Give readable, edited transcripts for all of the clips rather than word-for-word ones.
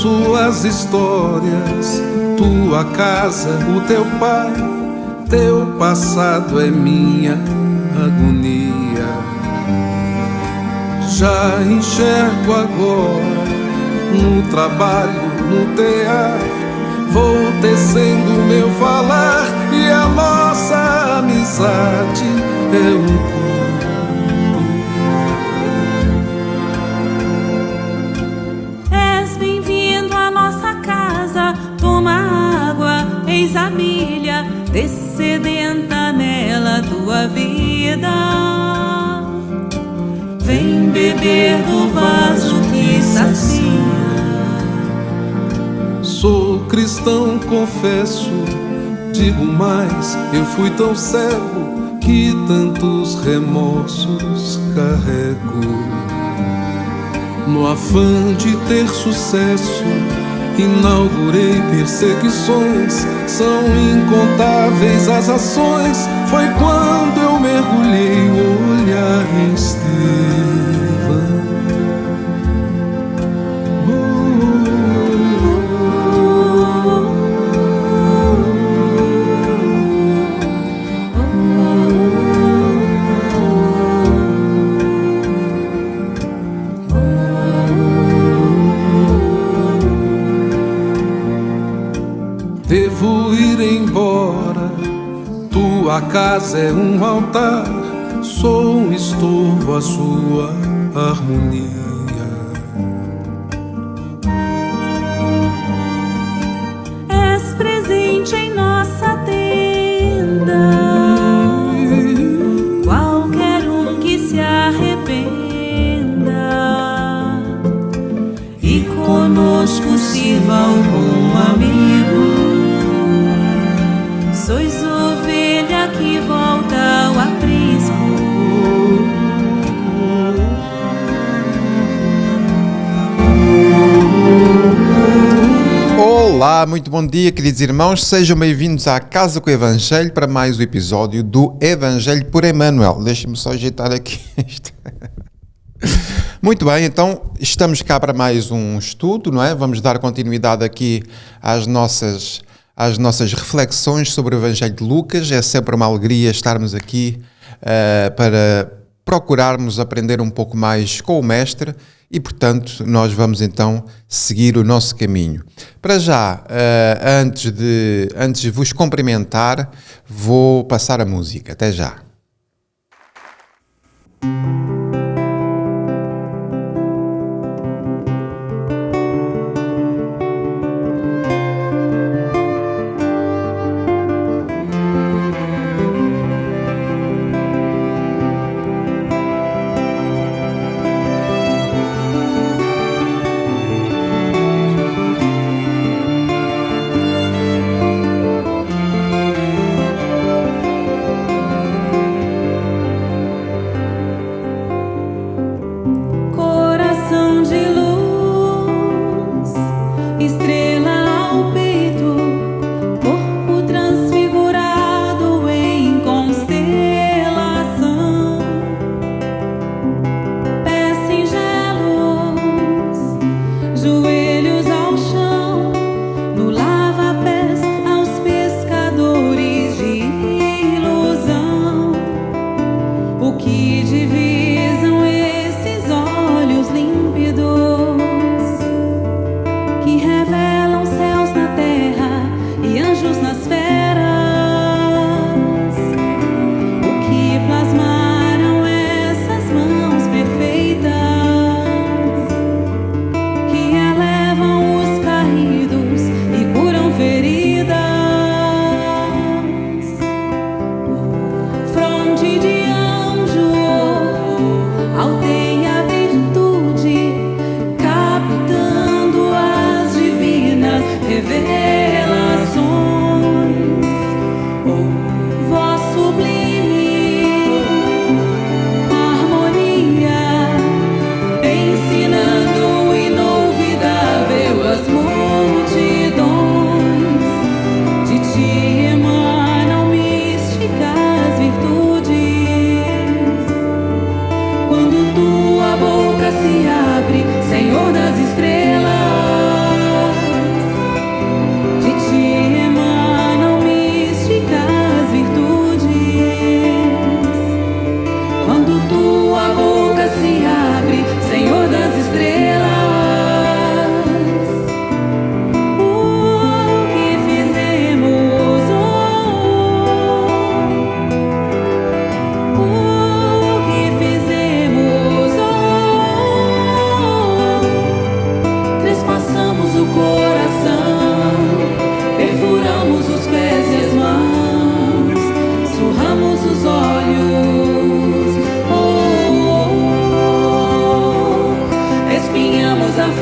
suas histórias, tua casa, o teu pai, teu passado é minha agonia. Já enxergo agora, no trabalho, no teatro, vou tecendo meu falar e a nossa amizade é um coro. És bem-vindo à nossa casa, toma água, eis a milha, descedenta nela tua vida. Vem beber do vaso que sacia. Sou cristão, confesso, digo mais, eu fui tão cego que tantos remorsos carrego. No afã de ter sucesso, inaugurei perseguições, são incontáveis as ações. Foi quando eu mergulhei o olhar em Estevão. Devo ir embora, tua casa é um altar, sou um estorvo à sua harmonia. És presente em nossa tenda, qualquer um que se arrependa e conosco sirva algum amigo. Sois ovelha que volta ao aprisco. Olá, muito bom dia, queridos irmãos. Sejam bem-vindos à Casa com o Evangelho para mais um episódio do Evangelho por Emmanuel. Deixem-me só ajeitar aqui isto. Muito bem, então estamos cá para mais um estudo, não é? Vamos dar continuidade aqui às nossas reflexões sobre o Evangelho de Lucas. É sempre uma alegria estarmos aqui para procurarmos aprender um pouco mais com o Mestre e, portanto, nós vamos então seguir o nosso caminho. Para já, antes de vos cumprimentar, vou passar a música. Até já.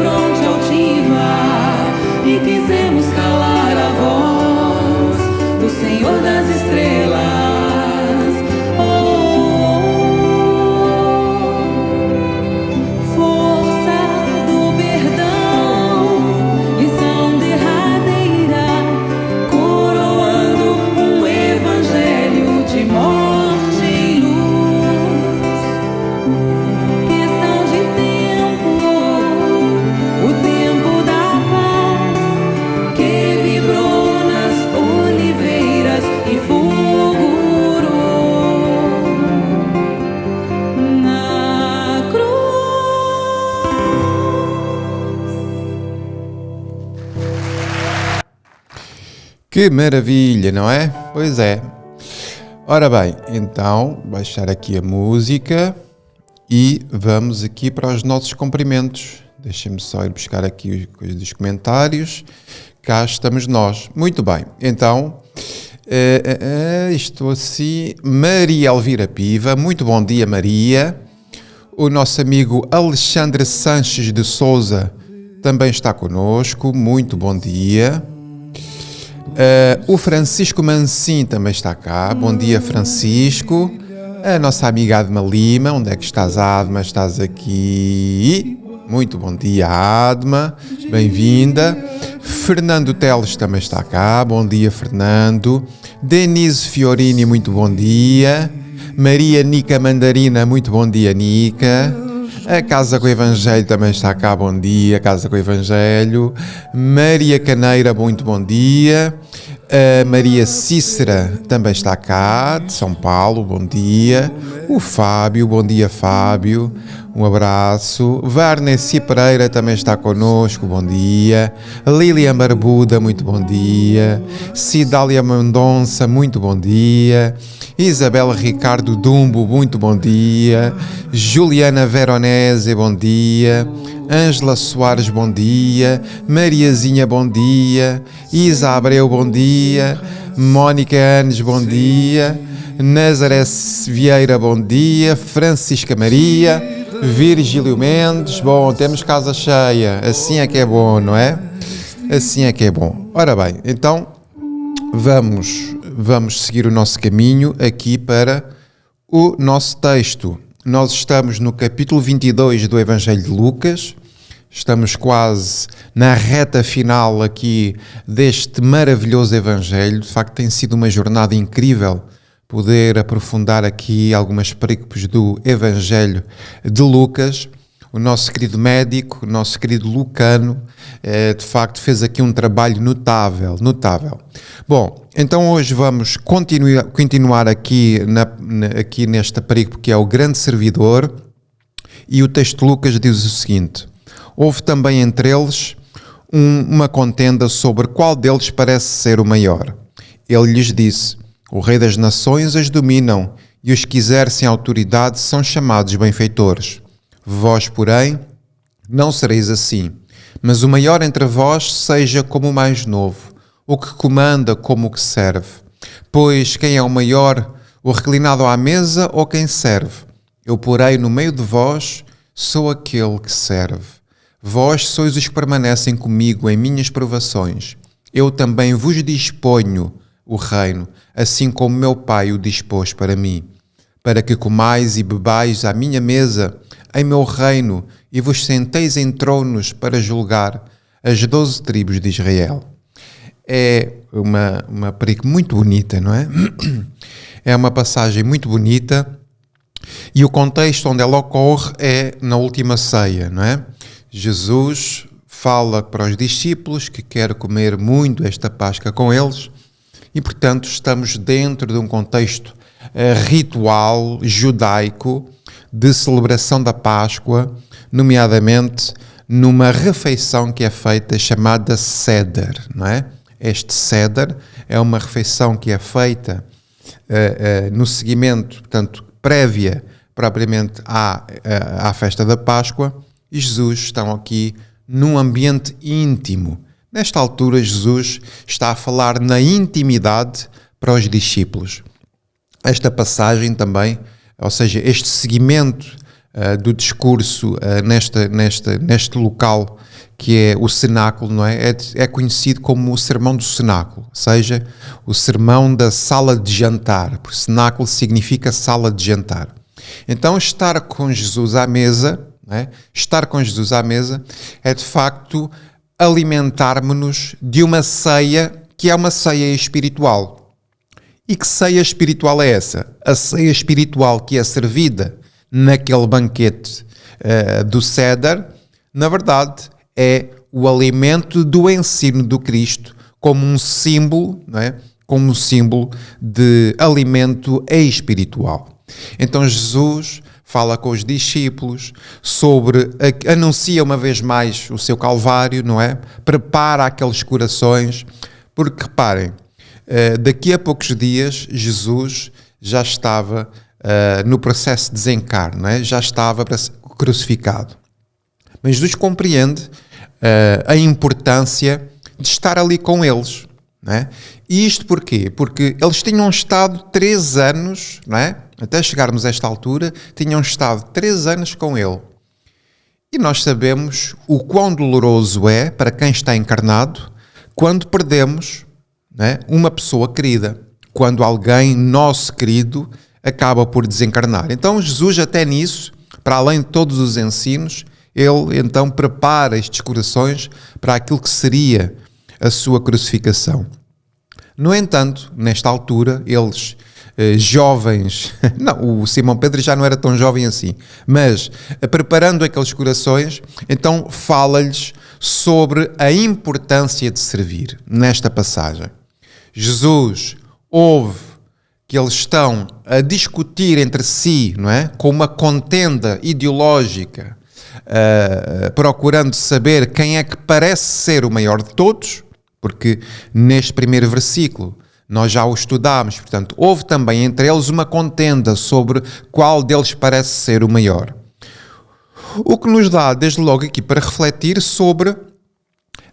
fronte altiva e quisemos calar a voz do Senhor das estrelas. Que maravilha, não é? Pois é. Ora bem, então, baixar aqui a música e vamos aqui para os nossos cumprimentos. Deixem-me só ir buscar aqui os comentários. Cá estamos nós. Muito bem, então, estou assim. Maria Elvira Piva, muito bom dia, Maria. O nosso amigo Alexandre Sanches de Souza também está connosco, muito bom dia. O Francisco Mancin também está cá. Bom dia, Francisco. A nossa amiga Adma Lima. Onde é que estás, Adma? Estás aqui. Muito bom dia, Adma. Bem-vinda. Fernando Teles também está cá. Bom dia, Fernando. Denise Fiorini, muito bom dia. Maria Nica Mandarina, muito bom dia, Nica. A Casa com o Evangelho também está cá, bom dia, Casa com o Evangelho. Maria Caneira, muito bom dia. A Maria Cícera também está cá, de São Paulo, bom dia. O Fábio, bom dia, Fábio. Um abraço. Varnesi Pereira também está connosco, bom dia. Lilian Barbuda, muito bom dia. Cidália Mendonça, muito bom dia. Isabela Ricardo Dumbo, muito bom dia. Juliana Veronese, bom dia. Ângela Soares, bom dia. Mariazinha, bom dia. Isa Abreu, bom dia. Mónica Anes, bom dia. Nazaré Vieira, bom dia. Francisca Maria. Virgílio Mendes, bom, temos casa cheia. Assim é que é bom, não é? Assim é que é bom. Ora bem, então vamos seguir o nosso caminho aqui para o nosso texto. Nós estamos no capítulo 22 do Evangelho de Lucas. Estamos quase na reta final aqui deste maravilhoso Evangelho. De facto, tem sido uma jornada incrível poder aprofundar aqui algumas perícopes do Evangelho de Lucas. O nosso querido médico, o nosso querido Lucano, de facto fez aqui um trabalho notável. Bom, então hoje vamos continuar aqui, aqui nesta perícope que é o grande servidor, e o texto de Lucas diz o seguinte: houve também entre eles uma contenda sobre qual deles parece ser o maior. Ele lhes disse: o rei das nações as dominam, e os que exercem autoridade são chamados benfeitores. Vós, porém, não sereis assim, mas o maior entre vós seja como o mais novo, o que comanda como o que serve. Pois quem é o maior, o reclinado à mesa ou quem serve? Eu, porém, no meio de vós, sou aquele que serve. Vós sois os que permanecem comigo em minhas provações. Eu também vos disponho o reino, assim como meu Pai o dispôs para mim, para que comais e bebais à minha mesa em meu reino e vos senteis em tronos para julgar as 12 tribos de Israel. É uma perícope muito bonita, não é? É uma passagem muito bonita, e o contexto onde ela ocorre é na última ceia, não é? Jesus fala para os discípulos que quer comer muito esta Páscoa com eles, e portanto estamos dentro de um contexto ritual judaico de celebração da Páscoa, nomeadamente numa refeição que é feita chamada Seder, não é? Este Seder é uma refeição que é feita no seguimento, portanto, prévia propriamente à festa da Páscoa, e Jesus está aqui num ambiente íntimo. Nesta altura, Jesus está a falar na intimidade para os discípulos. Esta passagem também, ou seja, este seguimento do discurso neste local que é o cenáculo, não é? É conhecido como o sermão do cenáculo, ou seja, o sermão da sala de jantar, porque cenáculo significa sala de jantar. Então, estar com Jesus à mesa, não é? Estar com Jesus à mesa é de facto alimentar-nos de uma ceia que é uma ceia espiritual. E que ceia espiritual é essa? A ceia espiritual que é servida naquele banquete do Cédar, na verdade, é o alimento do ensino do Cristo como um símbolo, não é? Como um símbolo de alimento espiritual. Então Jesus fala com os discípulos anuncia uma vez mais o seu Calvário, não é? Prepara aqueles corações, porque reparem, daqui a poucos dias Jesus já estava no processo de desencarne, não é? Já estava crucificado. Mas Jesus compreende a importância de estar ali com eles, não é? E isto porquê? Porque eles tinham estado 3 anos, não é? Até chegarmos a esta altura, tinham estado 3 anos com ele. E nós sabemos o quão doloroso é para quem está encarnado quando perdemos, não é, uma pessoa querida, quando alguém nosso querido acaba por desencarnar. Então Jesus até nisso, para além de todos os ensinos, ele então prepara estes corações para aquilo que seria a sua crucificação. No entanto, nesta altura, eles jovens, não, o Simão Pedro já não era tão jovem assim, mas preparando aqueles corações, então fala-lhes sobre a importância de servir nesta passagem. Jesus ouve que eles estão a discutir entre si, não é? Com uma contenda ideológica, procurando saber quem é que parece ser o maior de todos, porque neste primeiro versículo nós já o estudámos, portanto, houve também entre eles uma contenda sobre qual deles parece ser o maior. O que nos dá, desde logo aqui, para refletir sobre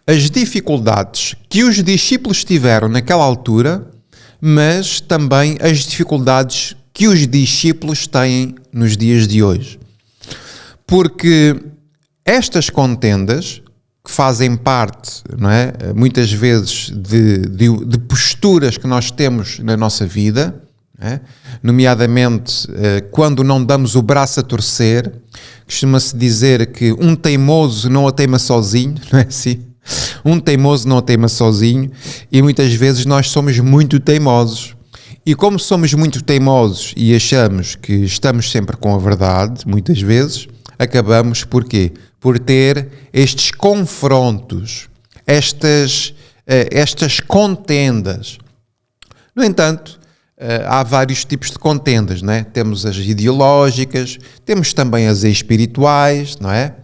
as dificuldades que os discípulos tiveram naquela altura, mas também as dificuldades que os discípulos têm nos dias de hoje. Porque estas contendas, que fazem parte, não é, muitas vezes de posturas que nós temos na nossa vida, não é? Nomeadamente quando não damos o braço a torcer, costuma-se dizer que um teimoso não a teima sozinho, não é assim? Um teimoso não a teima sozinho, e muitas vezes nós somos muito teimosos. E como somos muito teimosos e achamos que estamos sempre com a verdade, muitas vezes, acabamos por quê? Por ter estes confrontos, estas contendas. No entanto, há vários tipos de contendas, não é? Temos as ideológicas, temos também as espirituais, não é?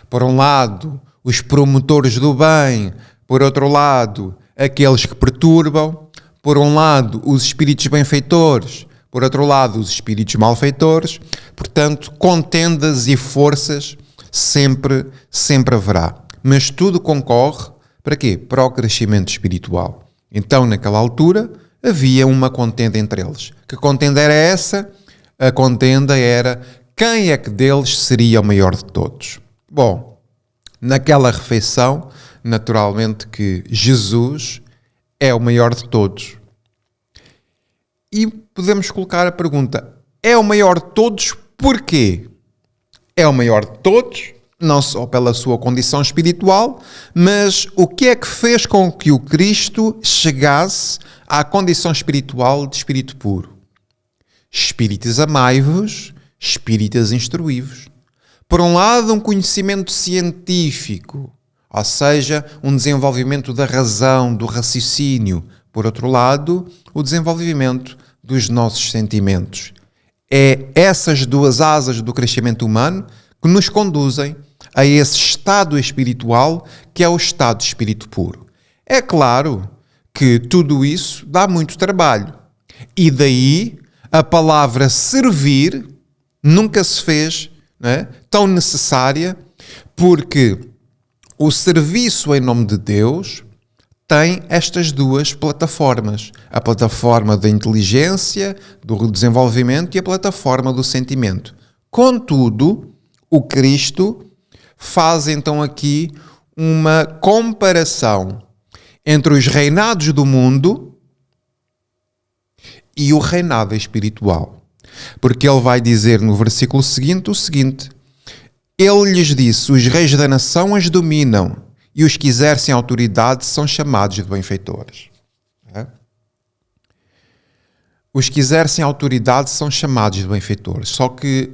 Por um lado, os promotores do bem, por outro lado, aqueles que perturbam, por um lado, os espíritos benfeitores, por outro lado, os espíritos malfeitores. Portanto, contendas e forças sempre haverá. Mas tudo concorre para quê? Para o crescimento espiritual. Então, naquela altura, havia uma contenda entre eles. Que contenda era essa? A contenda era quem é que deles seria o maior de todos. Bom, naquela refeição, naturalmente que Jesus é o maior de todos. E podemos colocar a pergunta, é o maior de todos porquê? É o maior de todos, não só pela sua condição espiritual, mas o que é que fez com que o Cristo chegasse à condição espiritual de espírito puro? Espíritas amai-vos, espíritas instruí-vos. Por um lado, um conhecimento científico, ou seja, um desenvolvimento da razão, do raciocínio. Por outro lado, o desenvolvimento dos nossos sentimentos. É essas duas asas do crescimento humano que nos conduzem a esse estado espiritual que é o estado de espírito puro. É claro que tudo isso dá muito trabalho. E daí a palavra servir nunca se fez, não é, tão necessária, porque o serviço em nome de Deus tem estas duas plataformas. A plataforma da inteligência, do desenvolvimento, e a plataforma do sentimento. Contudo, o Cristo faz então aqui uma comparação entre os reinados do mundo e o reinado espiritual. Porque ele vai dizer no versículo seguinte o seguinte: ele lhes disse, os reis da nação as dominam e os que exercem autoridade são chamados de benfeitores. Os que exercem autoridade são chamados de benfeitores. Só que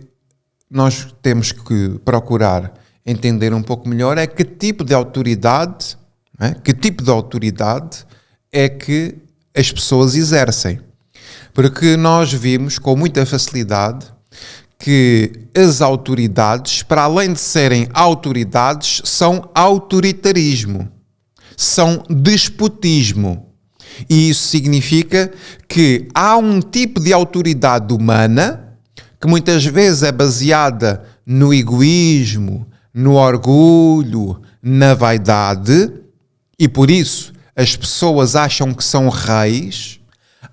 nós temos que procurar entender um pouco melhor que tipo de autoridade, que tipo de autoridade é que as pessoas exercem. Porque nós vimos com muita facilidade que as autoridades, para além de serem autoridades, são autoritarismo, são despotismo. E isso significa que há um tipo de autoridade humana que muitas vezes é baseada no egoísmo, no orgulho, na vaidade, e por isso as pessoas acham que são reis,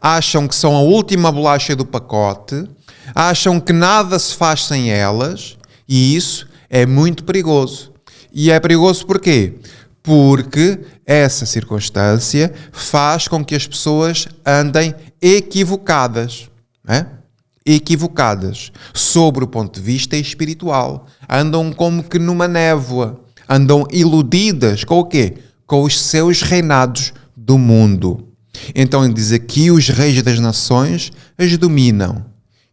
acham que são a última bolacha do pacote, acham que nada se faz sem elas, e isso é muito perigoso. E é perigoso porquê? Porque essa circunstância faz com que as pessoas andem equivocadas, equivocadas sobre o ponto de vista espiritual. Andam como que numa névoa, andam iludidas com o quê? Com os seus reinados do mundo. Então ele diz aqui, os reis das nações as dominam.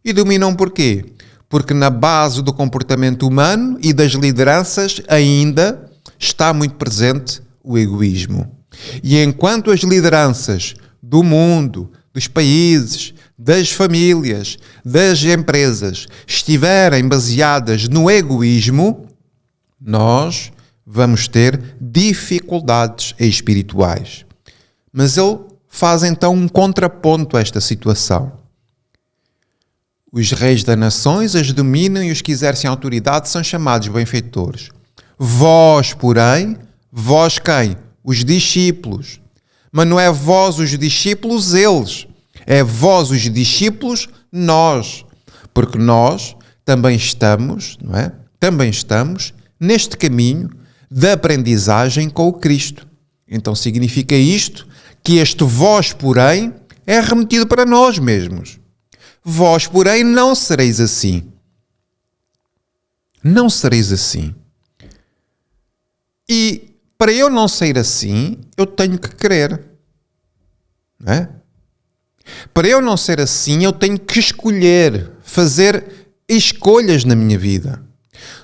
E dominam porquê? Porque na base do comportamento humano e das lideranças ainda está muito presente o egoísmo. E enquanto as lideranças do mundo, dos países, das famílias, das empresas estiverem baseadas no egoísmo, nós vamos ter dificuldades espirituais. Mas ele faz então um contraponto a esta situação. Os reis das nações as dominam e os que exercem autoridade são chamados benfeitores. Vós, porém, vós quem? Os discípulos. Mas não é vós os discípulos eles. É vós os discípulos nós. Porque nós também estamos, não é? Também estamos neste caminho da aprendizagem com o Cristo. Então significa isto, que este vós, porém, é remetido para nós mesmos. Vós, porém, não sereis assim. Não sereis assim. E para eu não ser assim, eu tenho que querer. Não é? Para eu não ser assim, eu tenho que escolher, fazer escolhas na minha vida.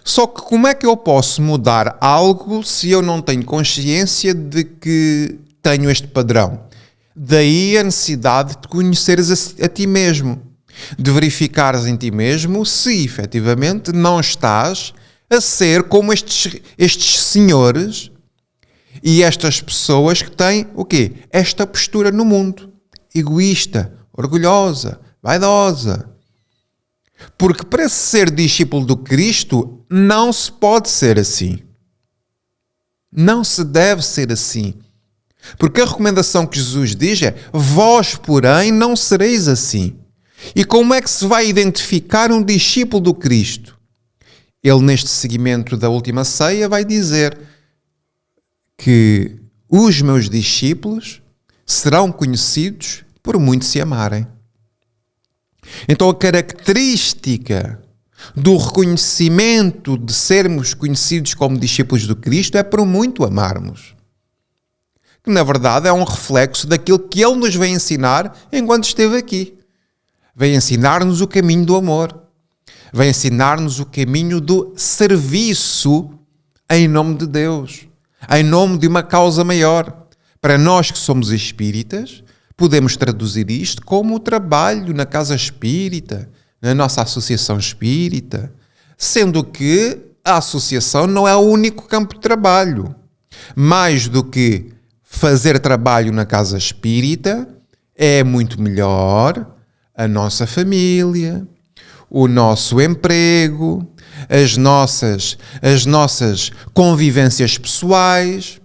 Só que como é que eu posso mudar algo se eu não tenho consciência de que tenho este padrão? Daí a necessidade de conheceres a ti mesmo. De verificares em ti mesmo se efetivamente não estás a ser como estes senhores e estas pessoas que têm o quê? Esta postura no mundo. Egoísta, orgulhosa, vaidosa. Porque para ser discípulo do Cristo não se pode ser assim. Não se deve ser assim. Porque a recomendação que Jesus diz é: vós, porém, não sereis assim. E como é que se vai identificar um discípulo do Cristo? Ele, neste segmento da última ceia, vai dizer que os meus discípulos serão conhecidos por muito se amarem. Então a característica do reconhecimento de sermos conhecidos como discípulos do Cristo é por muito amarmos. Que na verdade é um reflexo daquilo que Ele nos vem ensinar enquanto esteve aqui. Vem ensinar-nos o caminho do amor. Vem ensinar-nos o caminho do serviço em nome de Deus. Em nome de uma causa maior. Para nós que somos espíritas, podemos traduzir isto como o trabalho na casa espírita, na nossa associação espírita. Sendo que a associação não é o único campo de trabalho. Mais do que fazer trabalho na casa espírita, é muito melhor a nossa família, o nosso emprego, as nossas convivências pessoais,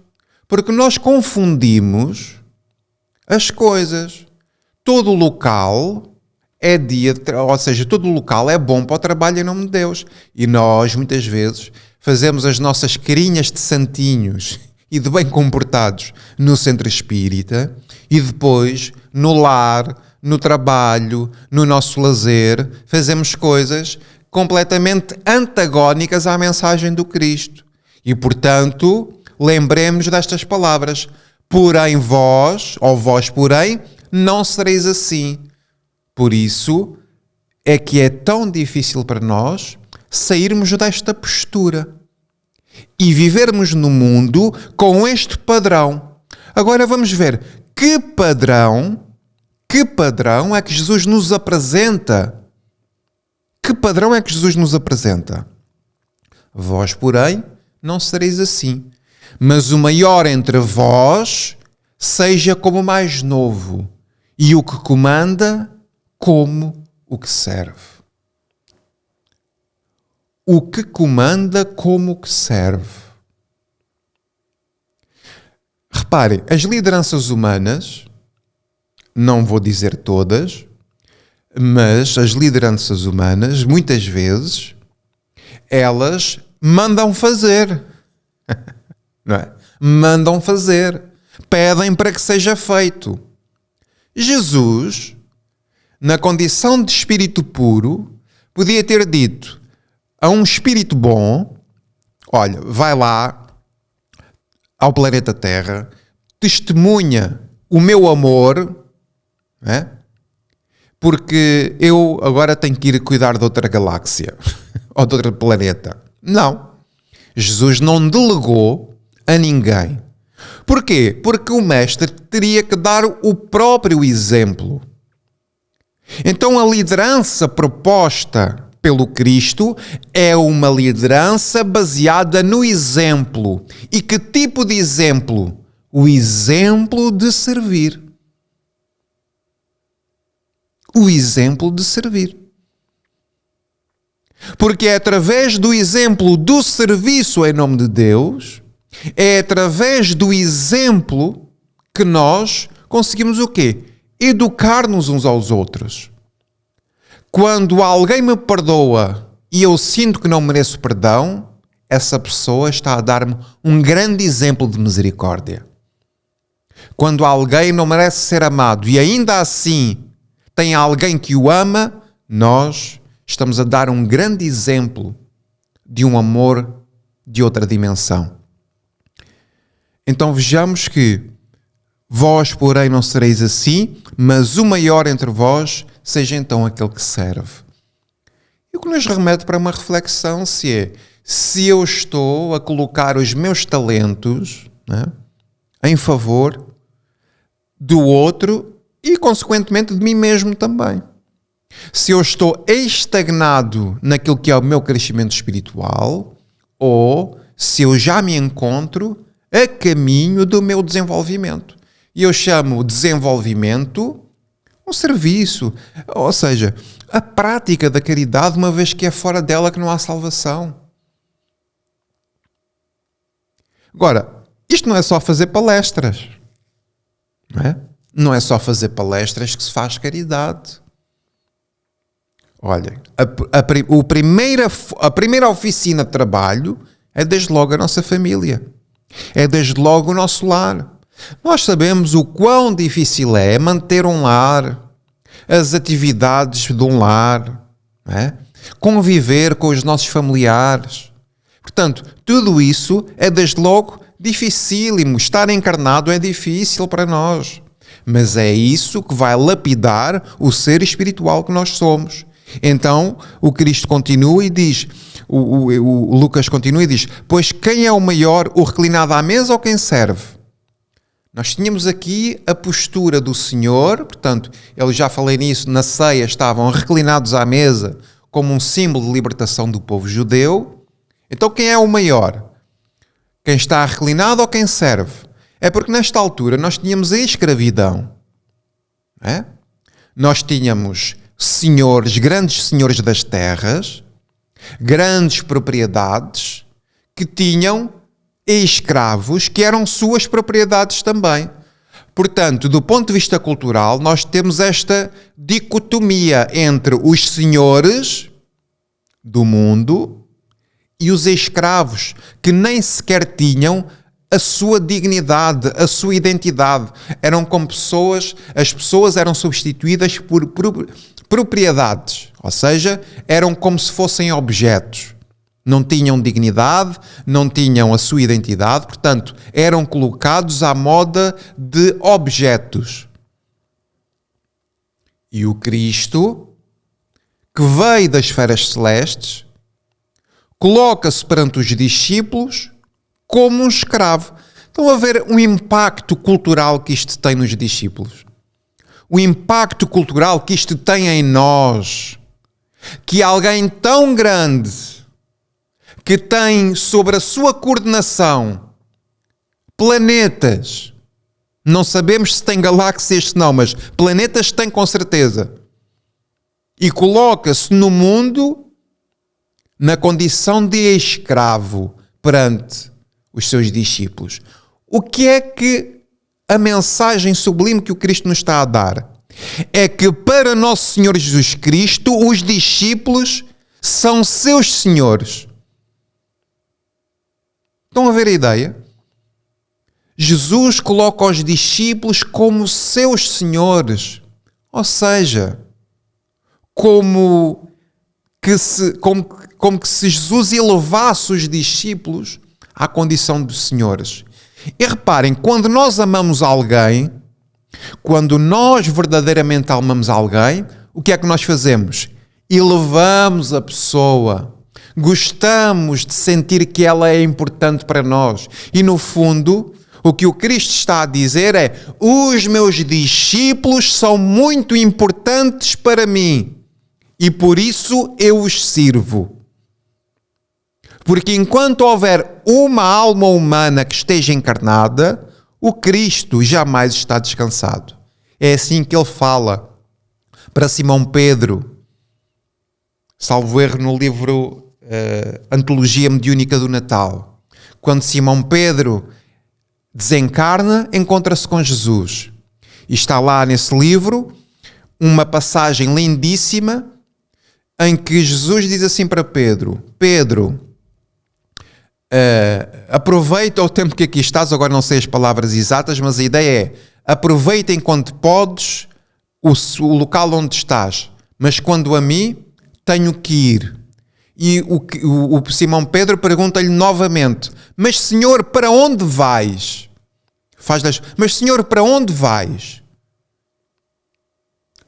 porque nós confundimos as coisas. Todo local é dia, ou seja, todo local é bom para o trabalho em nome de Deus. E nós, muitas vezes, fazemos as nossas carinhas de santinhos e de bem comportados no centro espírita e depois no lar, no trabalho, no nosso lazer, fazemos coisas completamente antagónicas à mensagem do Cristo. E, portanto, lembremos destas palavras: porém vós, ou vós porém, não sereis assim. Por isso é que é tão difícil para nós sairmos desta postura e vivermos no mundo com este padrão. Agora vamos ver que padrão é que Jesus nos apresenta. Que padrão é que Jesus nos apresenta? Vós, porém, não sereis assim, mas o maior entre vós seja como o mais novo, e o que comanda como o que serve. O que comanda como o que serve. Reparem, as lideranças humanas, não vou dizer todas, mas as lideranças humanas, muitas vezes, elas mandam fazer. Não é? Mandam fazer. Pedem para que seja feito. Jesus, na condição de espírito puro, podia ter dito a um espírito bom: olha, vai lá ao planeta Terra, testemunha o meu amor, né? Porque eu agora tenho que ir cuidar de outra galáxia ou de outro planeta. Não. Jesus não delegou a ninguém. Porquê? Porque o mestre teria que dar o próprio exemplo. Então a liderança proposta pelo Cristo é uma liderança baseada no exemplo. E que tipo de exemplo? O exemplo de servir. O exemplo de servir. Porque é através do exemplo do serviço em nome de Deus, é através do exemplo que nós conseguimos o quê? Educar-nos uns aos outros. Quando alguém me perdoa e eu sinto que não mereço perdão, essa pessoa está a dar-me um grande exemplo de misericórdia. Quando alguém não merece ser amado e ainda assim tem alguém que o ama, nós estamos a dar um grande exemplo de um amor de outra dimensão. Então vejamos que vós, porém, não sereis assim, mas o maior entre vós seja então aquele que serve. E o que nos remete para uma reflexão se eu estou a colocar os meus talentos, né, em favor do outro e, consequentemente, de mim mesmo também. Se eu estou estagnado naquilo que é o meu crescimento espiritual, ou se eu já me encontro a caminho do meu desenvolvimento. E eu chamo desenvolvimento um serviço, ou seja, a prática da caridade, uma vez que é fora dela que não há salvação. Agora, isto não é só fazer palestras, não é? Não é só fazer palestras que se faz caridade. Olhem, a primeira oficina de trabalho é desde logo a nossa família. É desde logo o nosso lar. Nós sabemos o quão difícil é manter um lar, as atividades de um lar, não é? Conviver com os nossos familiares. Portanto, tudo isso é desde logo dificílimo. Estar encarnado é difícil para nós. Mas é isso que vai lapidar o ser espiritual que nós somos. Então, o Cristo continua e diz, o Lucas continua e diz: pois quem é o maior, o reclinado à mesa ou quem serve? Nós tínhamos aqui a postura do Senhor, portanto, eu já falei nisso, na ceia estavam reclinados à mesa como um símbolo de libertação do povo judeu. Então quem é o maior? Quem está reclinado ou quem serve? É porque nesta altura nós tínhamos a escravidão. Não é? Nós tínhamos senhores, grandes senhores das terras, grandes propriedades, que tinham escravos que eram suas propriedades também. Portanto, do ponto de vista cultural, nós temos esta dicotomia entre os senhores do mundo e os escravos, que nem sequer tinham a sua dignidade, a sua identidade. Eram como pessoas, as pessoas eram substituídas por propriedades, ou seja, eram como se fossem objetos. Não tinham dignidade, não tinham a sua identidade, portanto, eram colocados à moda de objetos. E o Cristo, que veio das esferas celestes, coloca-se perante os discípulos como um escravo. Estão a ver o impacto cultural que isto tem nos discípulos? O impacto cultural que isto tem em nós. Que alguém tão grande, que tem sobre a sua coordenação planetas, não sabemos se tem galáxias ou não, mas planetas tem com certeza, e coloca-se no mundo na condição de escravo perante os seus discípulos. O que é que a mensagem sublime que o Cristo nos está a dar? É que para nosso Senhor Jesus Cristo, os discípulos são seus senhores. Estão a ver a ideia? Jesus coloca os discípulos como seus senhores. Ou seja, como que se Jesus elevasse os discípulos à condição de senhores. E reparem, quando nós amamos alguém, quando nós verdadeiramente amamos alguém, o que é que nós fazemos? Elevamos a pessoa. Gostamos de sentir que ela é importante para nós. E no fundo, o que o Cristo está a dizer é: os meus discípulos são muito importantes para mim e por isso eu os sirvo. Porque enquanto houver uma alma humana que esteja encarnada, o Cristo jamais está descansado. É assim que ele fala para Simão Pedro, salvo erro no livro Antologia Mediúnica do Natal. Quando Simão Pedro desencarna, encontra-se com Jesus. E está lá nesse livro uma passagem lindíssima em que Jesus diz assim para Pedro: Pedro, aproveita o tempo que aqui estás. Agora não sei as palavras exatas, mas a ideia é: aproveita enquanto podes o local onde estás, mas quando a mim tenho que ir. E o Simão Pedro pergunta-lhe novamente: mas Senhor, para onde vais? Mas Senhor, para onde vais?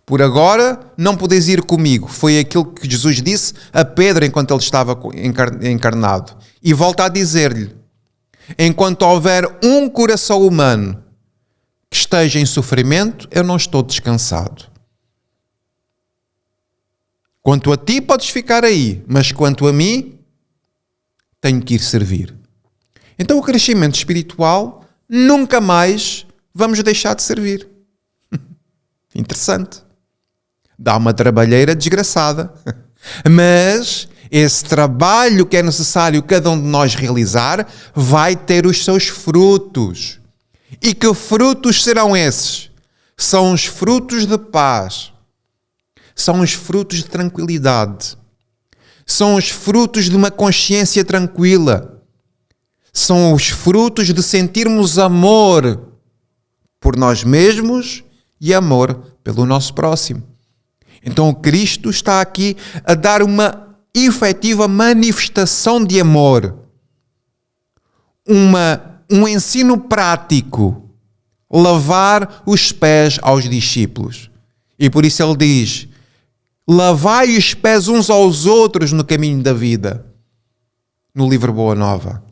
Por agora não podes ir comigo. Foi aquilo que Jesus disse a Pedro enquanto ele estava encarnado. E volta a dizer-lhe: enquanto houver um coração humano que esteja em sofrimento, eu não estou descansado. Quanto a ti podes ficar aí, mas quanto a mim, tenho que ir servir. Então o crescimento espiritual, nunca mais vamos deixar de servir. Interessante. Dá uma trabalheira desgraçada. Mas esse trabalho que é necessário cada um de nós realizar vai ter os seus frutos. E que frutos serão esses? São os frutos de paz. São os frutos de tranquilidade. São os frutos de uma consciência tranquila. São os frutos de sentirmos amor por nós mesmos e amor pelo nosso próximo. Então o Cristo está aqui a dar uma efetiva manifestação de amor. Um ensino prático. Lavar os pés aos discípulos. E por isso ele diz: lavai os pés uns aos outros no caminho da vida. No livro Boa Nova.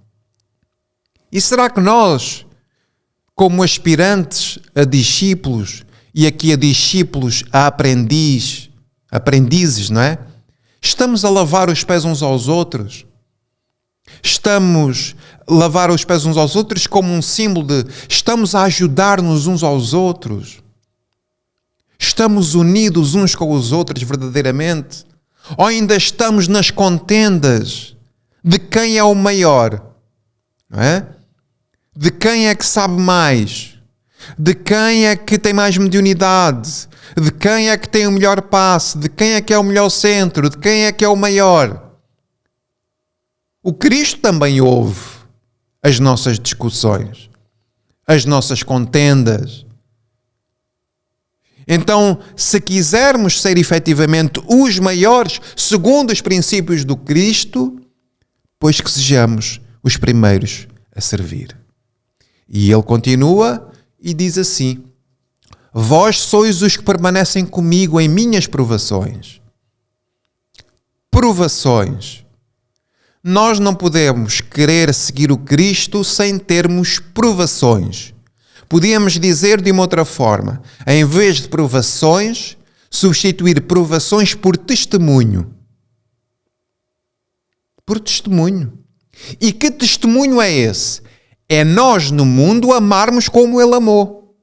E será que nós, como aspirantes a discípulos, e aqui a discípulos a aprendizes, não é? Estamos a lavar os pés uns aos outros? Estamos a lavar os pés uns aos outros como um símbolo de estamos a ajudar-nos uns aos outros? Estamos unidos uns com os outros verdadeiramente? Ou ainda estamos nas contendas de quem é o maior? Não é? De quem é que sabe mais? De quem é que tem mais mediunidade? De quem é que tem o melhor passe? De quem é que é o melhor centro? De quem é que é o maior? O Cristo também ouve as nossas discussões, as nossas contendas. Então, se quisermos ser efetivamente os maiores, segundo os princípios do Cristo, pois que sejamos os primeiros a servir. E ele continua e diz assim: vós sois os que permanecem comigo em minhas provações. Provações. Nós não podemos querer seguir o Cristo sem termos provações. Podíamos dizer de uma outra forma, em vez de provações, substituir provações por testemunho. Por testemunho. E que testemunho é esse? É nós no mundo amarmos como Ele amou.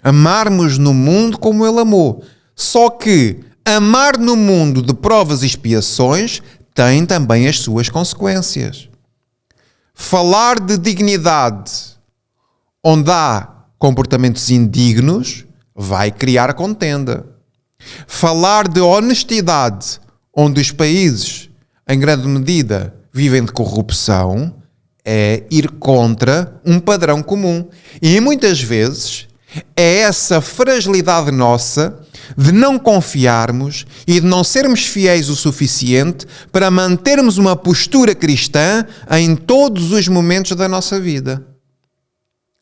Amarmos no mundo como Ele amou. Só que amar no mundo de provas e expiações tem também as suas consequências. Falar de dignidade onde há comportamentos indignos vai criar contenda. Falar de honestidade onde os países, em grande medida, vivem de corrupção é ir contra um padrão comum. E muitas vezes é essa fragilidade nossa de não confiarmos e de não sermos fiéis o suficiente para mantermos uma postura cristã em todos os momentos da nossa vida.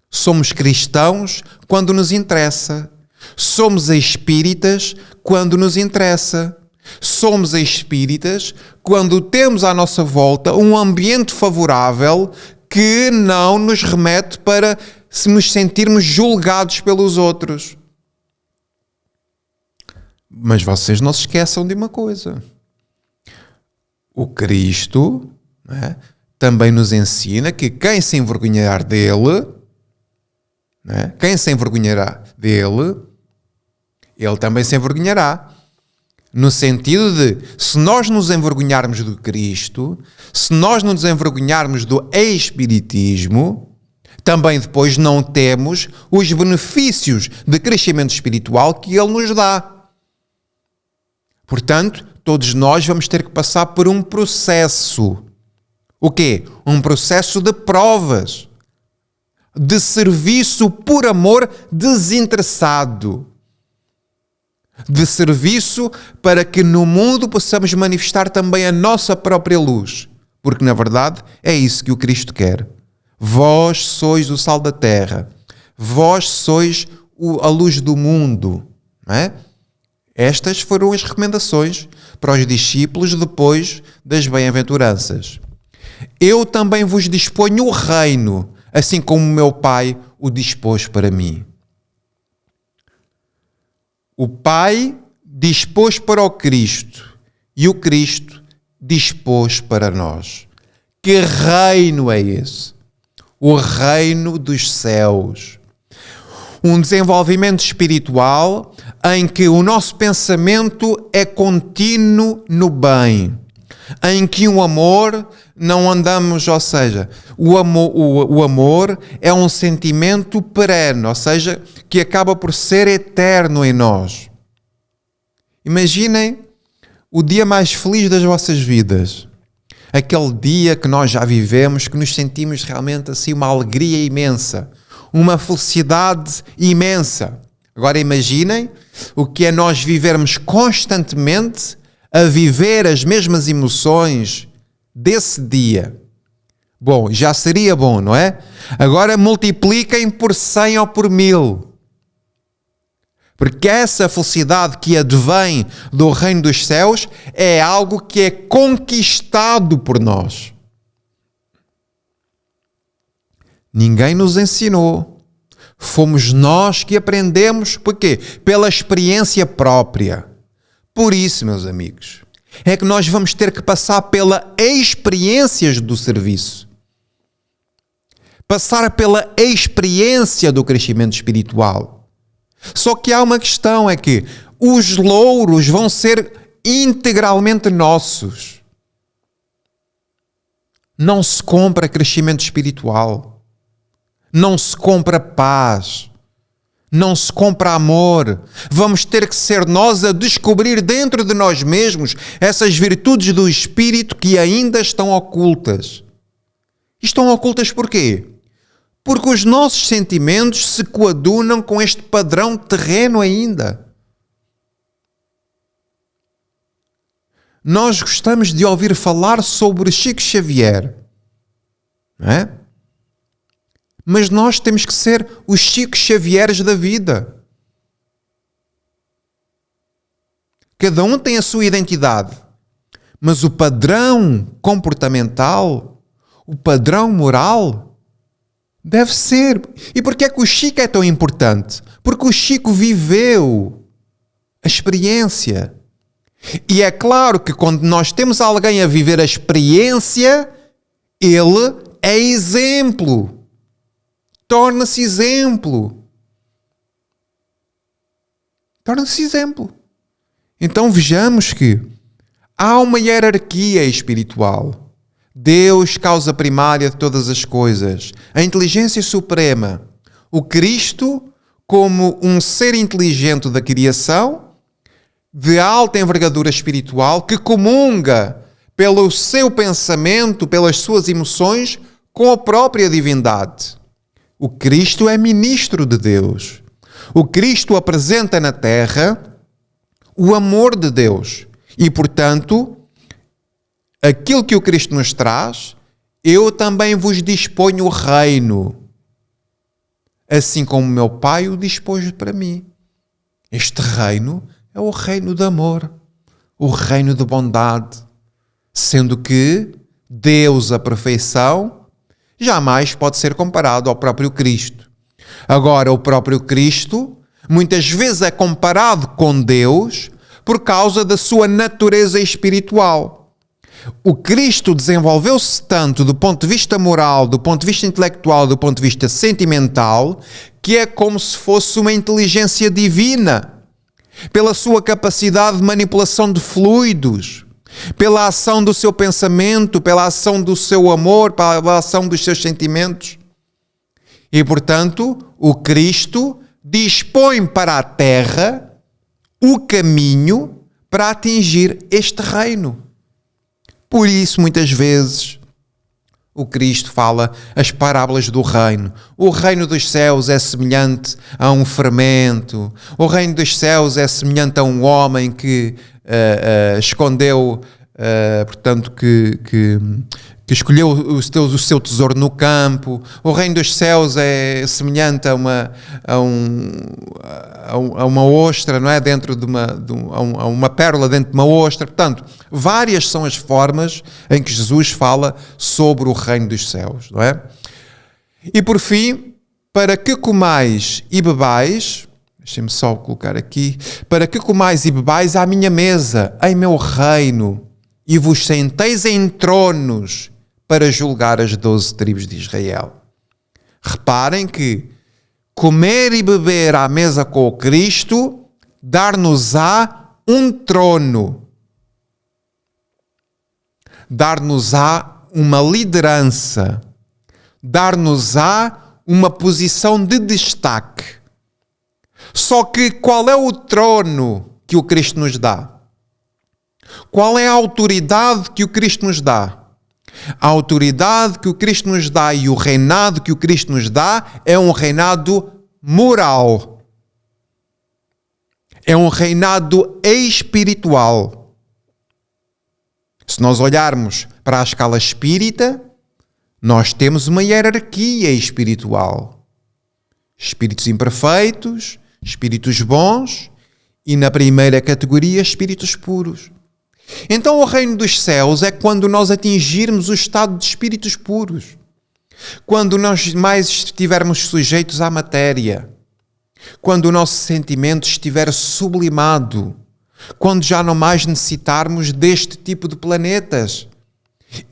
Somos cristãos quando nos interessa. Somos espíritas quando nos interessa. Somos espíritas quando temos à nossa volta um ambiente favorável que não nos remete para nos sentirmos julgados pelos outros. Mas vocês não se esqueçam de uma coisa. O Cristo, né, também nos ensina que quem se envergonhar dele, né, quem se envergonhará dele, ele também se envergonhará. No sentido de, se nós nos envergonharmos do Cristo, se nós nos envergonharmos do espiritismo, também depois não temos os benefícios de crescimento espiritual que Ele nos dá. Portanto, todos nós vamos ter que passar por um processo. O quê? Um processo de provas, de serviço por amor desinteressado. De serviço para que no mundo possamos manifestar também a nossa própria luz. Porque, na verdade, é isso que o Cristo quer. Vós sois o sal da terra. Vós sois a luz do mundo. Não é? Estas foram as recomendações para os discípulos depois das bem-aventuranças. Eu também vos disponho o reino, assim como meu Pai o dispôs para mim. O Pai dispôs para o Cristo e o Cristo dispôs para nós. Que reino é esse? O reino dos céus. Um desenvolvimento espiritual em que o nosso pensamento é contínuo no bem. Em que o amor não andamos, ou seja, o amor é um sentimento perene, ou seja, que acaba por ser eterno em nós. Imaginem o dia mais feliz das vossas vidas. Aquele dia que nós já vivemos, que nos sentimos realmente assim uma alegria imensa, uma felicidade imensa. Agora imaginem o que é nós vivermos constantemente a viver as mesmas emoções desse dia. Bom, já seria bom, não é? Agora multipliquem por 100 ou por 1000. Porque essa felicidade que advém do reino dos céus é algo que é conquistado por nós. Ninguém nos ensinou. Fomos nós que aprendemos. Por quê? Pela experiência própria. Por isso, meus amigos, é que nós vamos ter que passar pelas experiências do serviço. Passar pela experiência do crescimento espiritual. Só que há uma questão, é que os louros vão ser integralmente nossos. Não se compra crescimento espiritual. Não se compra paz. não se compra amor. Vamos ter que ser nós a descobrir dentro de nós mesmos essas virtudes do Espírito que ainda estão ocultas. E estão ocultas porquê? Porque os nossos sentimentos se coadunam com este padrão terreno ainda. Nós gostamos de ouvir falar sobre Chico Xavier, não é? Mas nós temos que ser os Chico Xavieres da vida. Cada um tem a sua identidade, mas o padrão comportamental, o padrão moral, deve ser. E porquê é que o Chico é tão importante? Porque o Chico viveu a experiência. E é claro que quando nós temos alguém a viver a experiência, ele é exemplo. Torna-se exemplo. Torna-se exemplo. Então vejamos que há uma hierarquia espiritual. Deus, causa primária de todas as coisas. A inteligência suprema. O Cristo, como um ser inteligente da criação, de alta envergadura espiritual, que comunga pelo seu pensamento, pelas suas emoções, com a própria divindade. O Cristo é ministro de Deus. O Cristo apresenta na terra o amor de Deus. E, portanto, aquilo que o Cristo nos traz, eu também vos disponho o reino, assim como meu Pai o dispôs para mim. Este reino é o reino de amor, o reino de bondade, sendo que Deus, a perfeição, jamais pode ser comparado ao próprio Cristo. Agora, o próprio Cristo muitas vezes é comparado com Deus por causa da sua natureza espiritual. O Cristo desenvolveu-se tanto do ponto de vista moral, do ponto de vista intelectual, do ponto de vista sentimental, que é como se fosse uma inteligência divina, pela sua capacidade de manipulação de fluidos, pela ação do seu pensamento, pela ação do seu amor, pela ação dos seus sentimentos. E, portanto, o Cristo dispõe para a terra o caminho para atingir este reino. Por isso, muitas vezes, o Cristo fala as parábolas do reino. O reino dos céus é semelhante a um fermento. O reino dos céus é semelhante a um homem que escondeu, portanto, que escolheu o seu tesouro no campo. O reino dos céus é semelhante a uma ostra, não é? A uma pérola dentro de uma ostra. Portanto, várias são as formas em que Jesus fala sobre o reino dos céus, não é? E por fim, para que comais e bebais, deixem-me só colocar aqui, para que comais e bebais à minha mesa, em meu reino, e vos senteis em tronos para julgar as 12 tribos de Israel. Reparem que comer e beber à mesa com o Cristo dar-nos-á um trono, dar-nos-á uma liderança, dar-nos-á uma posição de destaque. Só que qual é o trono que o Cristo nos dá? Qual é a autoridade que o Cristo nos dá? A autoridade que o Cristo nos dá e o reinado que o Cristo nos dá é um reinado moral. É um reinado espiritual. Se nós olharmos para a escala espírita, nós temos uma hierarquia espiritual. Espíritos imperfeitos, espíritos bons e, na primeira categoria, espíritos puros. Então o reino dos céus é quando nós atingirmos o estado de espíritos puros, quando nós mais estivermos sujeitos à matéria, quando o nosso sentimento estiver sublimado, quando já não mais necessitarmos deste tipo de planetas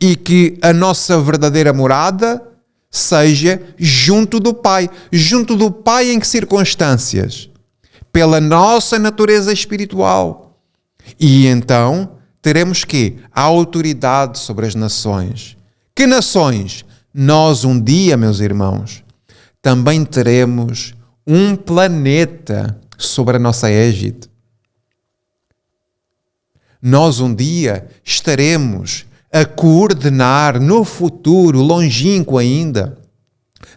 e que a nossa verdadeira morada seja junto do Pai. Junto do Pai em que circunstâncias? Pela nossa natureza espiritual. E então teremos que a autoridade sobre as nações. Que nações? Nós um dia, meus irmãos, também teremos um planeta sobre a nossa égide. Nós um dia estaremos a coordenar no futuro, longínquo ainda,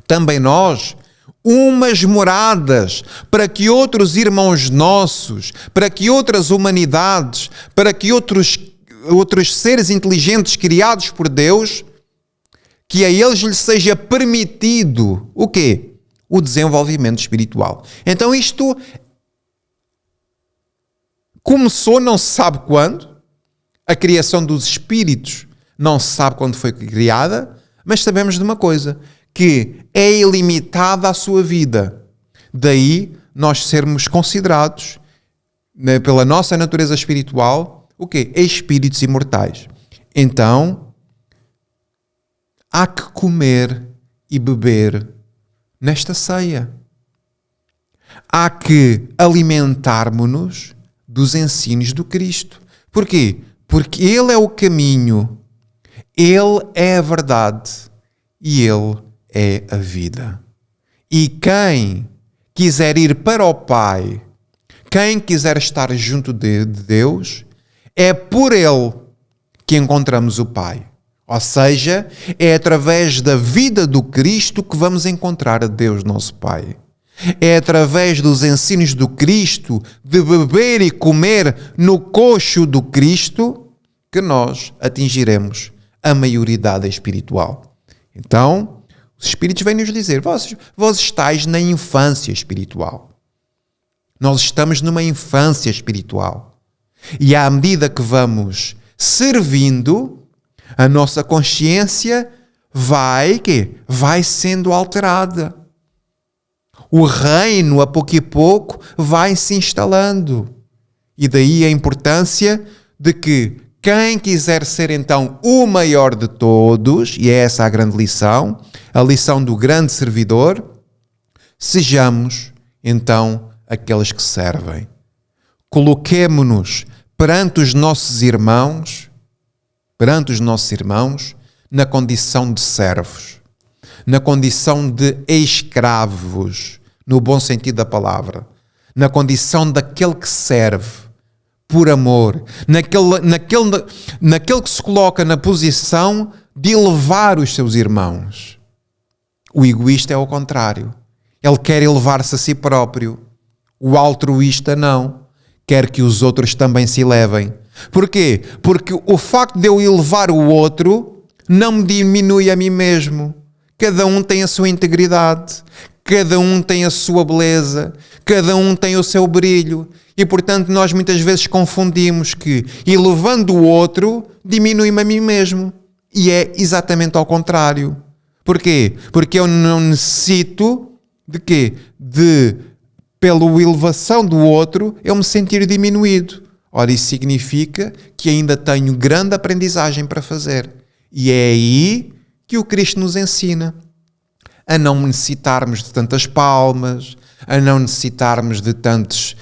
também nós, umas moradas para que outros irmãos nossos, para que outras humanidades, para que outros seres inteligentes criados por Deus, que a eles lhes seja permitido o quê? O desenvolvimento espiritual. Então isto começou, não se sabe quando, a criação dos espíritos não se sabe quando foi criada, mas sabemos de uma coisa, que é ilimitada a sua vida. Daí nós sermos considerados, pela nossa natureza espiritual, o quê? Espíritos imortais. Então, há que comer e beber nesta ceia. Há que alimentarmos-nos dos ensinos do Cristo. Porquê? Porque Ele é o caminho, Ele é a verdade e Ele é a vida. E quem quiser ir para o Pai, quem quiser estar junto de Deus, é por Ele que encontramos o Pai. Ou seja, é através da vida do Cristo que vamos encontrar a Deus, nosso Pai. É através dos ensinos do Cristo, de beber e comer no coxo do Cristo, que nós atingiremos a maioridade espiritual. Então, os Espíritos vêm nos dizer, vós estáis na infância espiritual. Nós estamos numa infância espiritual. E à medida que vamos servindo, a nossa consciência vai sendo alterada. O reino, a pouco e pouco, vai se instalando. E daí a importância de que quem quiser ser então o maior de todos, e é essa a grande lição, a lição do grande servidor, sejamos então aqueles que servem. Coloquemo-nos perante os nossos irmãos, na condição de servos, na condição de escravos, no bom sentido da palavra, na condição daquele que serve por amor, naquele que se coloca na posição de elevar os seus irmãos. O egoísta é o contrário. Ele quer elevar-se a si próprio. O altruísta não. Quer que os outros também se elevem. Porquê? Porque o facto de eu elevar o outro não me diminui a mim mesmo. Cada um tem a sua integridade, cada um tem a sua beleza, cada um tem o seu brilho. E, portanto, nós muitas vezes confundimos que elevando o outro diminui-me a mim mesmo. E é exatamente ao contrário. Porquê? Porque eu não necessito de quê? Pela elevação do outro, eu me sentir diminuído. Ora, isso significa que ainda tenho grande aprendizagem para fazer. E é aí que o Cristo nos ensina a não necessitarmos de tantas palmas, a não necessitarmos de tantos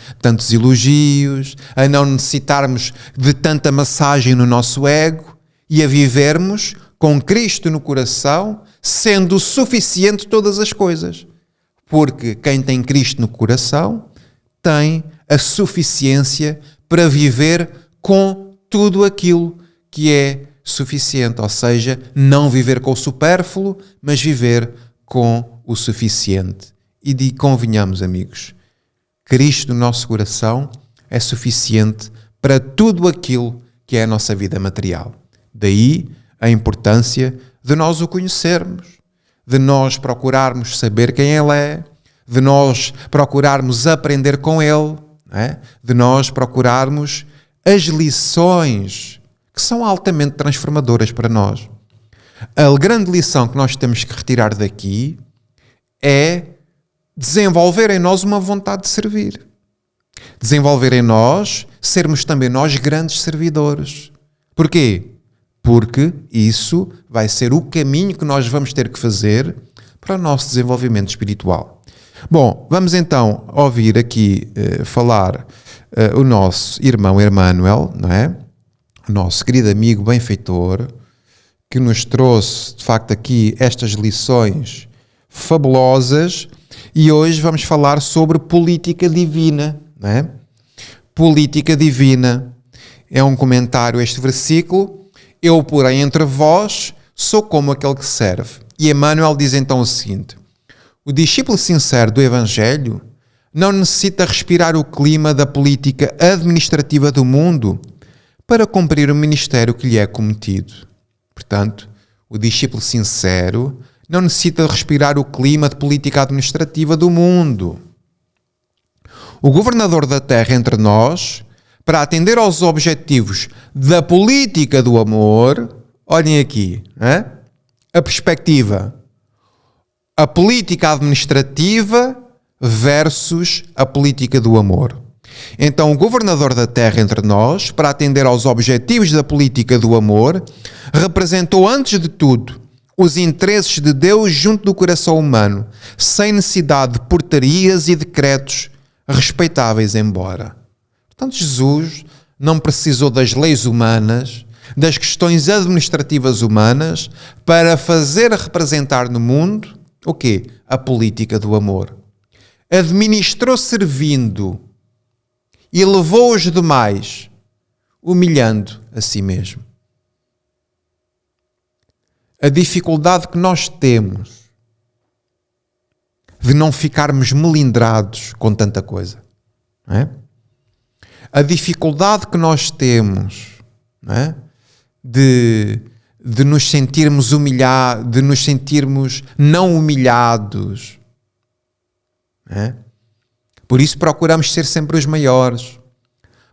elogios, a não necessitarmos de tanta massagem no nosso ego e a vivermos com Cristo no coração, sendo suficiente todas as coisas. Porque quem tem Cristo no coração tem a suficiência para viver com tudo aquilo que é suficiente. Ou seja, não viver com o supérfluo, mas viver com o suficiente. E convenhamos, amigos, Cristo no nosso coração é suficiente para tudo aquilo que é a nossa vida material. Daí a importância de nós o conhecermos, de nós procurarmos saber quem Ele é, de nós procurarmos aprender com Ele, não é? De nós procurarmos as lições que são altamente transformadoras para nós. A grande lição que nós temos que retirar daqui é desenvolver em nós uma vontade de servir. Desenvolver em nós, sermos também nós grandes servidores. Porquê? Porque isso vai ser o caminho que nós vamos ter que fazer para o nosso desenvolvimento espiritual. Bom, vamos então ouvir aqui falar o nosso irmão Emmanuel, não é? O nosso querido amigo benfeitor, que nos trouxe, de facto, aqui estas lições fabulosas E hoje vamos falar sobre política divina, não é? Política divina. É um comentário a este versículo. Eu, porém, entre vós, sou como aquele que serve. E Emmanuel diz então o seguinte: o discípulo sincero do Evangelho não necessita respirar o clima da política administrativa do mundo para cumprir o ministério que lhe é cometido. Portanto, o discípulo sincero não necessita respirar o clima de política administrativa do mundo. O governador da terra entre nós, para atender aos objetivos da política do amor, olhem aqui, a perspectiva, a política administrativa versus a política do amor. Então, o governador da terra entre nós, para atender aos objetivos da política do amor, representou antes de tudo os interesses de Deus junto do coração humano, sem necessidade de portarias e decretos respeitáveis embora. Portanto, Jesus não precisou das leis humanas, das questões administrativas humanas, para fazer representar no mundo o quê? A política do amor. Administrou servindo e levou os demais, humilhando a si mesmo. A dificuldade que nós temos de não ficarmos melindrados com tanta coisa, não é? A dificuldade que nós temos, não é? de nos sentirmos humilhados, de nos sentirmos não humilhados, não é? Por isso procuramos ser sempre os maiores,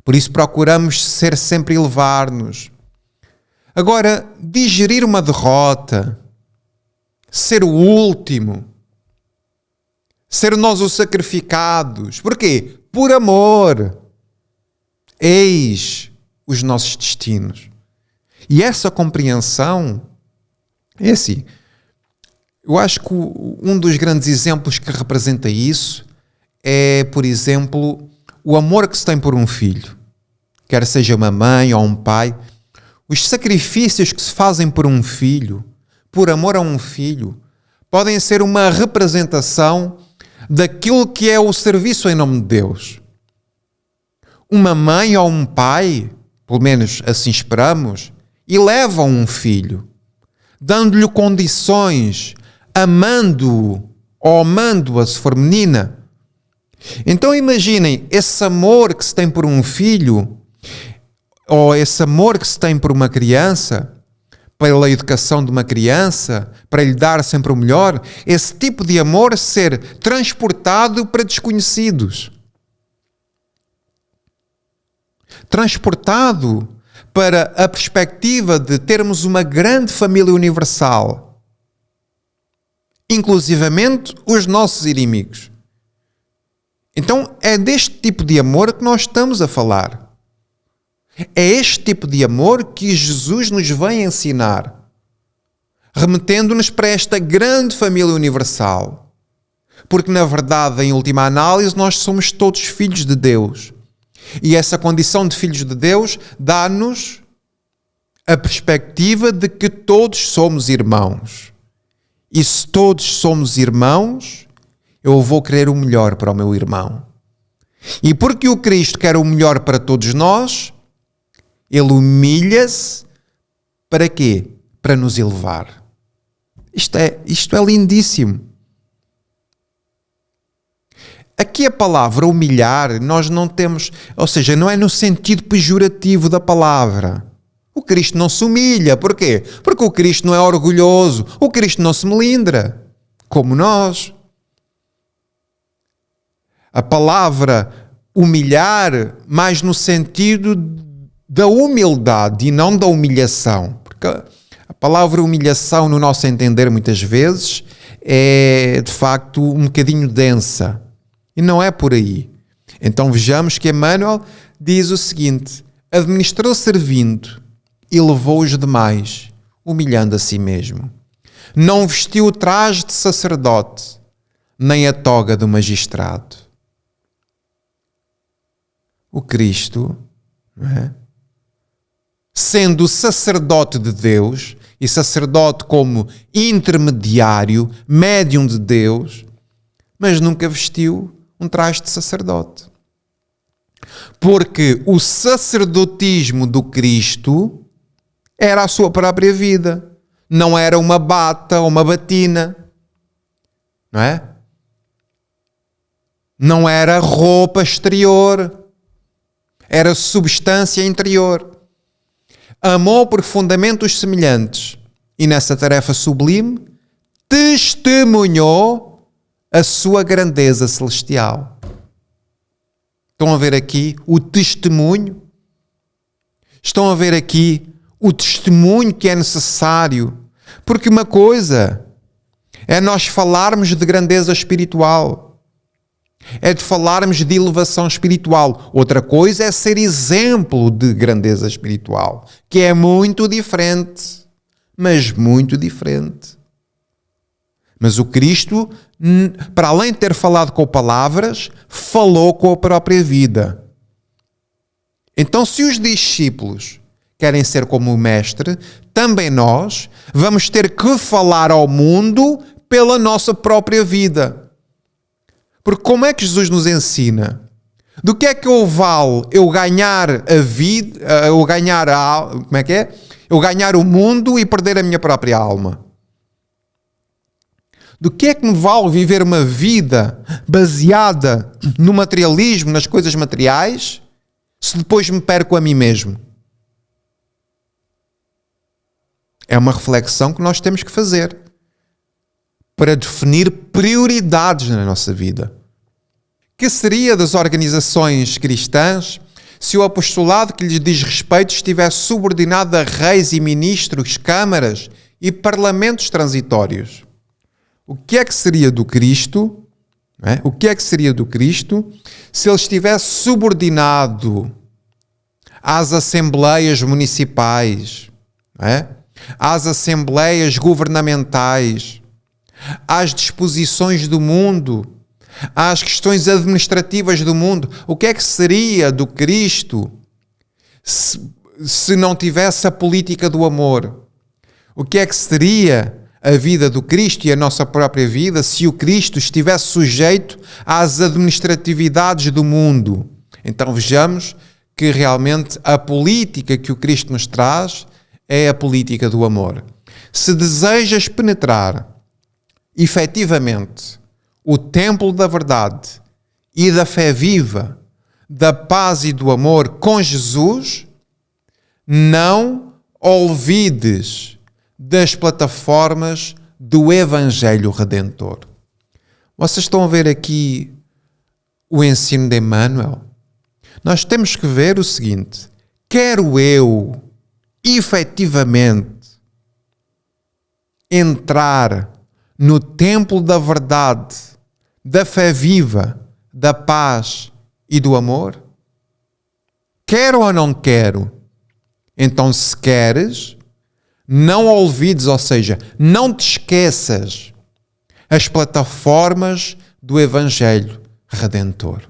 por isso procuramos ser sempre elevar-nos. Agora, digerir uma derrota, ser o último, ser nós os sacrificados. Porquê? Por amor. Eis os nossos destinos. E essa compreensão é assim. Eu acho que um dos grandes exemplos que representa isso é, por exemplo, o amor que se tem por um filho. Quer seja uma mãe ou um pai. Os sacrifícios que se fazem por um filho, por amor a um filho, podem ser uma representação daquilo que é o serviço em nome de Deus. Uma mãe ou um pai, pelo menos assim esperamos, elevam um filho, dando-lhe condições, amando-o ou amando-a se for menina. Então imaginem, esse amor que se tem por um filho, ou esse amor que se tem por uma criança, pela educação de uma criança, para lhe dar sempre o melhor, esse tipo de amor ser transportado para desconhecidos. Transportado para a perspectiva de termos uma grande família universal, inclusivamente os nossos inimigos. Então é deste tipo de amor que nós estamos a falar. É este tipo de amor que Jesus nos vem ensinar, remetendo-nos para esta grande família universal. Porque, na verdade, em última análise, nós somos todos filhos de Deus. E essa condição de filhos de Deus dá-nos a perspectiva de que todos somos irmãos. E se todos somos irmãos, eu vou querer o melhor para o meu irmão. E porque o Cristo quer o melhor para todos nós, Ele humilha-se para quê? Para nos elevar. Isto é lindíssimo. Aqui a palavra humilhar, nós não temos, ou seja, não é no sentido pejorativo da palavra. O Cristo não se humilha. Porquê? Porque o Cristo não é orgulhoso. O Cristo não se melindra, como nós. A palavra humilhar, mais no sentido da humildade e não da humilhação. Porque a palavra humilhação, no nosso entender, muitas vezes, é de facto um bocadinho densa. E não é por aí. Então vejamos que Emmanuel diz o seguinte: administrou servindo e levou os demais, humilhando a si mesmo. Não vestiu o traje de sacerdote, nem a toga do magistrado. O Cristo, não é? Sendo sacerdote de Deus, e sacerdote como intermediário, médium de Deus, mas nunca vestiu um traje de sacerdote. Porque o sacerdotismo do Cristo era a sua própria vida. Não era uma bata ou uma batina. Não é? Não era roupa exterior. Era substância interior. Amou profundamente os semelhantes e nessa tarefa sublime testemunhou a sua grandeza celestial. Estão a ver aqui o testemunho? Estão a ver aqui o testemunho que é necessário? Porque uma coisa é nós falarmos de grandeza espiritual, é de falarmos de elevação espiritual. Outra coisa é ser exemplo de grandeza espiritual, que é muito diferente, mas muito diferente. Mas o Cristo, para além de ter falado com palavras, falou com a própria vida. Então, se os discípulos querem ser como o Mestre, também nós vamos ter que falar ao mundo pela nossa própria vida. Porque como é que Jesus nos ensina? Do que é que eu vale eu ganhar a vida, eu ganhar como é que é? Eu ganhar o mundo e perder a minha própria alma? Do que é que me vale viver uma vida baseada no materialismo, nas coisas materiais, se depois me perco a mim mesmo? É uma reflexão que nós temos que fazer para definir prioridades na nossa vida. Que seria das organizações cristãs se o apostolado que lhes diz respeito estivesse subordinado a reis e ministros, câmaras e parlamentos transitórios? O que é que seria do Cristo? Não é? O que é que seria do Cristo se ele estivesse subordinado às assembleias municipais, não é? Às assembleias governamentais, às disposições do mundo, às questões administrativas do mundo? O que é que seria do Cristo se não tivesse a política do amor? O que é que seria a vida do Cristo e a nossa própria vida se o Cristo estivesse sujeito às administratividades do mundo? Então vejamos que realmente a política que o Cristo nos traz é a política do amor. Se desejas penetrar efetivamente o templo da verdade e da fé viva, da paz e do amor com Jesus, não olvides das plataformas do Evangelho Redentor. Vocês estão a ver aqui o ensino de Emmanuel? Nós temos que ver o seguinte: quero eu efetivamente entrar no templo da verdade, da fé viva, da paz e do amor? Quero ou não quero? Então, se queres, não olvides, ou seja, não te esqueças as plataformas do Evangelho Redentor.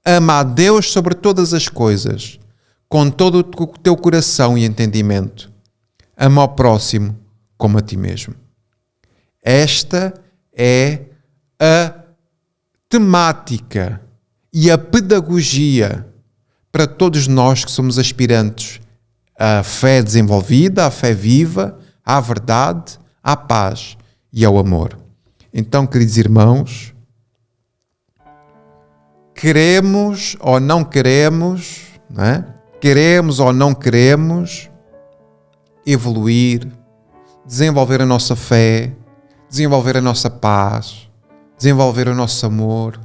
Ama a Deus sobre todas as coisas, com todo o teu coração e entendimento. Ama ao próximo como a ti mesmo. Esta é a temática e a pedagogia para todos nós que somos aspirantes à fé desenvolvida, à fé viva, à verdade, à paz e ao amor. Então, queridos irmãos, queremos ou não queremos, não é? Queremos ou não queremos evoluir, desenvolver a nossa fé, desenvolver a nossa paz, desenvolver o nosso amor,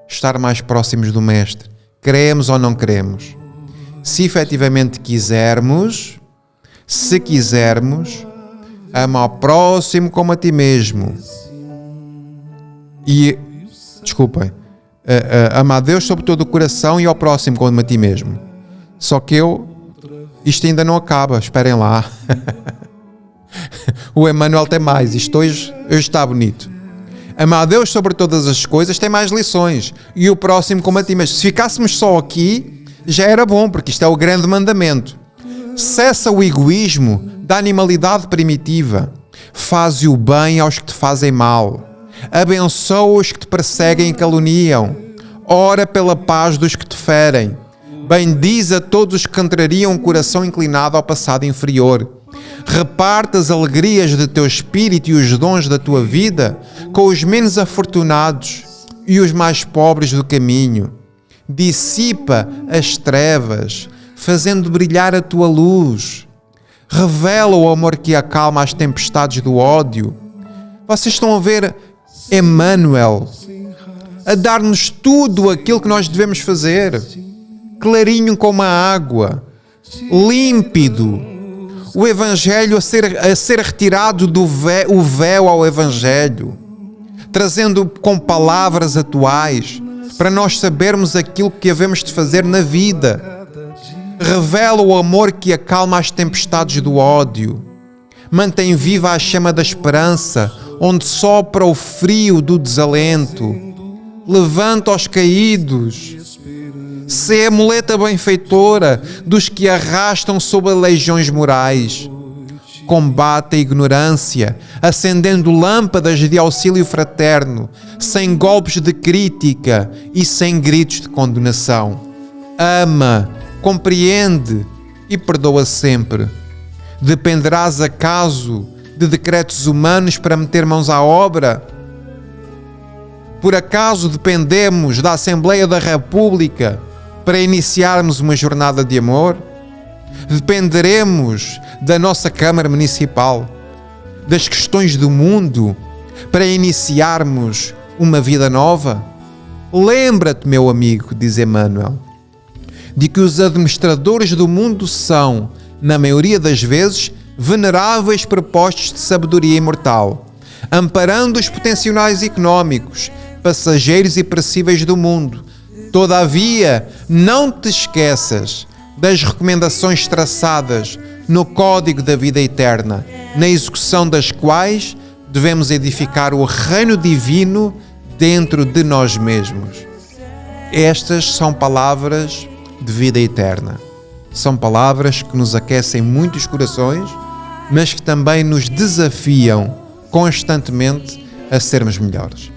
estar mais próximos do Mestre. Queremos ou não queremos? Se efetivamente quisermos, se quisermos, ama ao próximo como a ti mesmo. E, desculpem, ama a Deus sobre todo o coração e ao próximo como a ti mesmo. Só que isto ainda não acaba, esperem lá. O Emmanuel tem mais, isto hoje está bonito. Amar a Deus sobre todas as coisas tem mais lições. E o próximo como a ti mesmo. Se ficássemos só aqui, já era bom, porque isto é o grande mandamento. Cessa o egoísmo da animalidade primitiva. Faze o bem aos que te fazem mal. Abençoa os que te perseguem e caluniam. Ora pela paz dos que te ferem. Bendiz a todos os que contrariam o coração inclinado ao passado inferior. Reparte as alegrias de teu espírito e os dons da tua vida com os menos afortunados e os mais pobres do caminho. Dissipa as trevas, fazendo brilhar a tua luz. Revela o amor que acalma as tempestades do ódio. Vocês estão a ver Emmanuel a dar-nos tudo aquilo que nós devemos fazer, clarinho como a água, límpido. O Evangelho a ser retirado do véu ao Evangelho, trazendo com palavras atuais para nós sabermos aquilo que havemos de fazer na vida. Revela o amor que acalma as tempestades do ódio. Mantém viva a chama da esperança, onde sopra o frio do desalento. Levanta os caídos. Sê a muleta benfeitora dos que arrastam sob legiões morais. Combate a ignorância, acendendo lâmpadas de auxílio fraterno, sem golpes de crítica e sem gritos de condenação. Ama, compreende e perdoa sempre. Dependerás acaso de decretos humanos para meter mãos à obra? Por acaso dependemos da Assembleia da República para iniciarmos uma jornada de amor? Dependeremos da nossa Câmara Municipal, das questões do mundo, para iniciarmos uma vida nova? Lembra-te, meu amigo, diz Emmanuel, de que os administradores do mundo são, na maioria das vezes, veneráveis propostos de sabedoria imortal, amparando os potenciais económicos, passageiros e perecíveis do mundo. Todavia, não te esqueças das recomendações traçadas no Código da Vida Eterna, na execução das quais devemos edificar o reino divino dentro de nós mesmos. Estas são palavras de vida eterna. São palavras que nos aquecem muitos corações, mas que também nos desafiam constantemente a sermos melhores.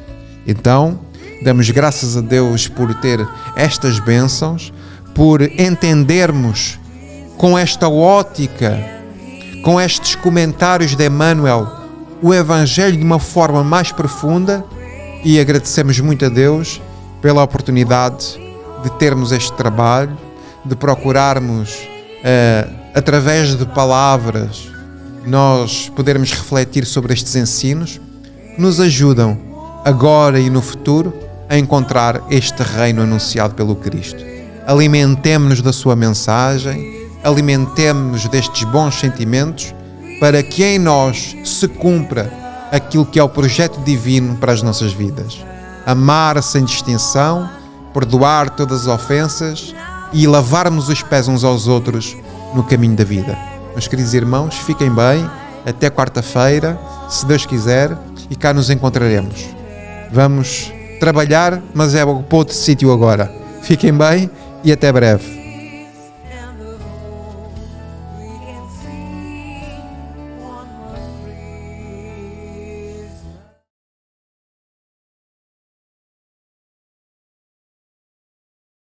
Então, damos graças a Deus por ter estas bênçãos, por entendermos com esta ótica, com estes comentários de Emmanuel, o Evangelho de uma forma mais profunda, e agradecemos muito a Deus pela oportunidade de termos este trabalho, de procurarmos, através de palavras, nós podermos refletir sobre estes ensinos, que nos ajudam, agora e no futuro, a encontrar este reino anunciado pelo Cristo. Alimentemo-nos da sua mensagem, alimentemo-nos destes bons sentimentos, para que em nós se cumpra aquilo que é o projeto divino para as nossas vidas. Amar sem distinção, perdoar todas as ofensas e lavarmos os pés uns aos outros no caminho da vida. Meus queridos irmãos, fiquem bem, até quarta-feira, se Deus quiser, e cá nos encontraremos. Vamos trabalhar, mas é para outro sítio agora. Fiquem bem e até breve.